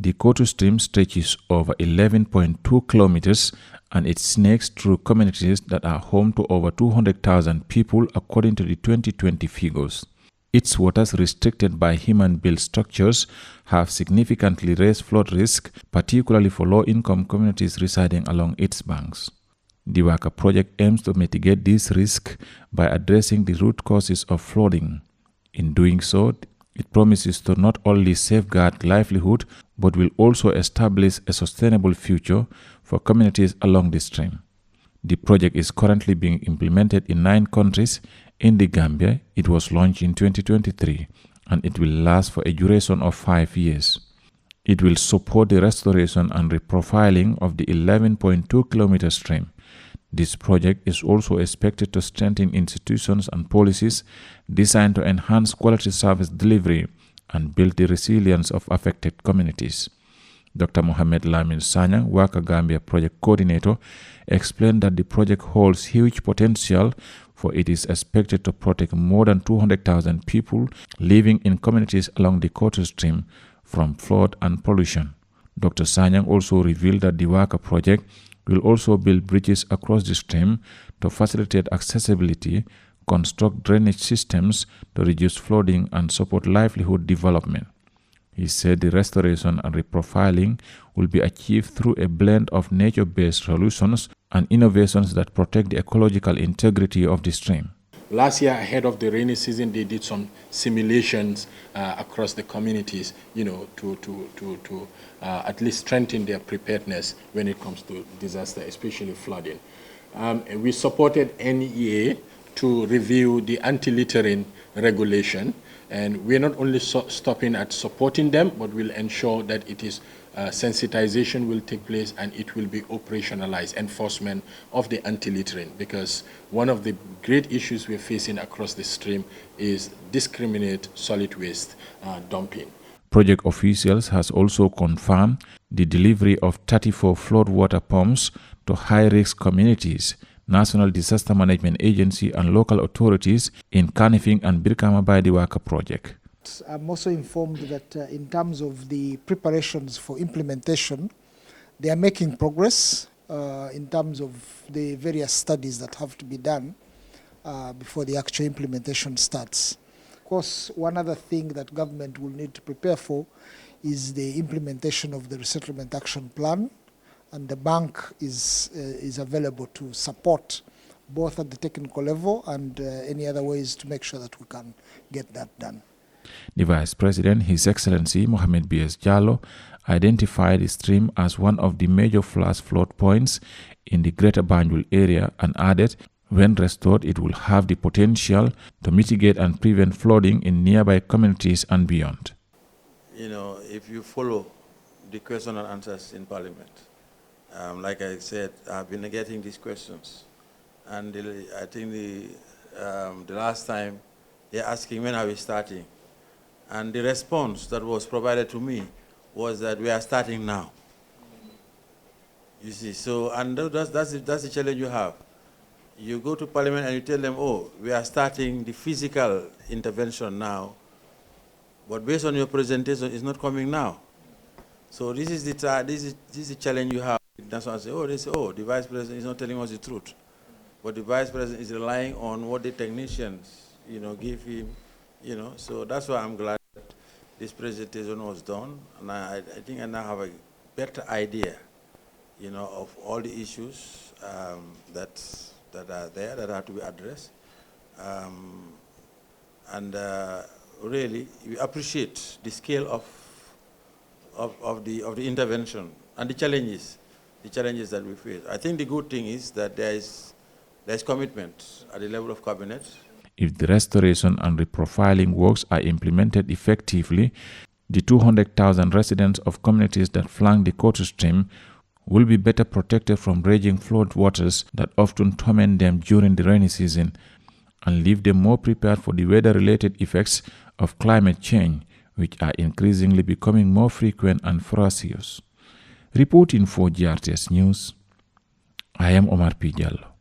The Kotu stream stretches over 11.2 kilometers and it snakes through communities that are home to over 200,000 people according to the 2020 figures. Its waters, restricted by human-built structures, have significantly raised flood risk, particularly for low-income communities residing along its banks. The WACA project aims to mitigate this risk by addressing the root causes of flooding. In doing so, it promises to not only safeguard livelihood, but will also establish a sustainable future for communities along the stream. The project is currently being implemented in 9 countries. In the Gambia, it was launched in 2023 and it will last for a duration of 5 years. It will support the restoration and reprofiling of the 11.2 kilometer stream. This project is also expected to strengthen institutions and policies designed to enhance quality service delivery and build the resilience of affected communities. Dr. Mohammed B.S, WACA Gambia project coordinator, explained that the project holds huge potential, for it is expected to protect more than 200,000 people living in communities along the Kotu stream from flood and pollution. Dr. Sanyang also revealed that the WACA project will also build bridges across the stream to facilitate accessibility, construct drainage systems to reduce flooding, and support livelihood development. He said the restoration and reprofiling will be achieved through a blend of nature-based solutions and innovations that protect the ecological integrity of the stream. Last year, ahead of the rainy season, they did some simulations across the communities, to at least strengthen their preparedness when it comes to disaster, especially flooding. We supported NEA to review the anti-littering regulation, and we're not only stopping at supporting them, but we'll ensure that it is sensitization will take place and it will be operationalized, enforcement of the anti-littering, because one of the great issues we're facing across the stream is discriminate solid waste dumping. Project officials has also confirmed the delivery of 34 floodwater pumps to high-risk communities, National Disaster Management Agency and local authorities in Kanifing and Birkama by the WACA project. I'm also informed that in terms of the preparations for implementation, they are making progress in terms of the various studies that have to be done before the actual implementation starts. Of course, one other thing that government will need to prepare for is the implementation of the Resettlement Action Plan, and the bank is available to support both at the technical level and any other ways to make sure that we can get that done. The Vice President, His Excellency Mohammed B.S. Jallow, identified the stream as one of the major flash flood points in the Greater Banjul area and added, when restored, it will have the potential to mitigate and prevent flooding in nearby communities and beyond. If you follow the question and answers in Parliament, like I said, I've been getting these questions, and I think the last time they're asking when are we starting, and the response that was provided to me was that we are starting now. You see, so and that's the challenge you have. You go to Parliament and you tell them, oh, we are starting the physical intervention now, but based on your presentation, it's not coming now. So this is the challenge you have. That's why I say, the Vice President is not telling us the truth. But the Vice President is relying on what the technicians, give him, So that's why I'm glad that this presentation was done. And I think I now have a better idea, of all the issues that are there that have to be addressed. Really, we appreciate the scale of the intervention and the challenges that we face. I think the good thing is that there's commitment at the level of cabinet. If the restoration and reprofiling works are implemented effectively, the 200,000 residents of communities that flank the Kotu stream will be better protected from raging flood waters that often torment them during the rainy season and leave them more prepared for the weather-related effects of climate change, which are increasingly becoming more frequent and ferocious. Reporting for GRTS News, I am Omar P. Jallow.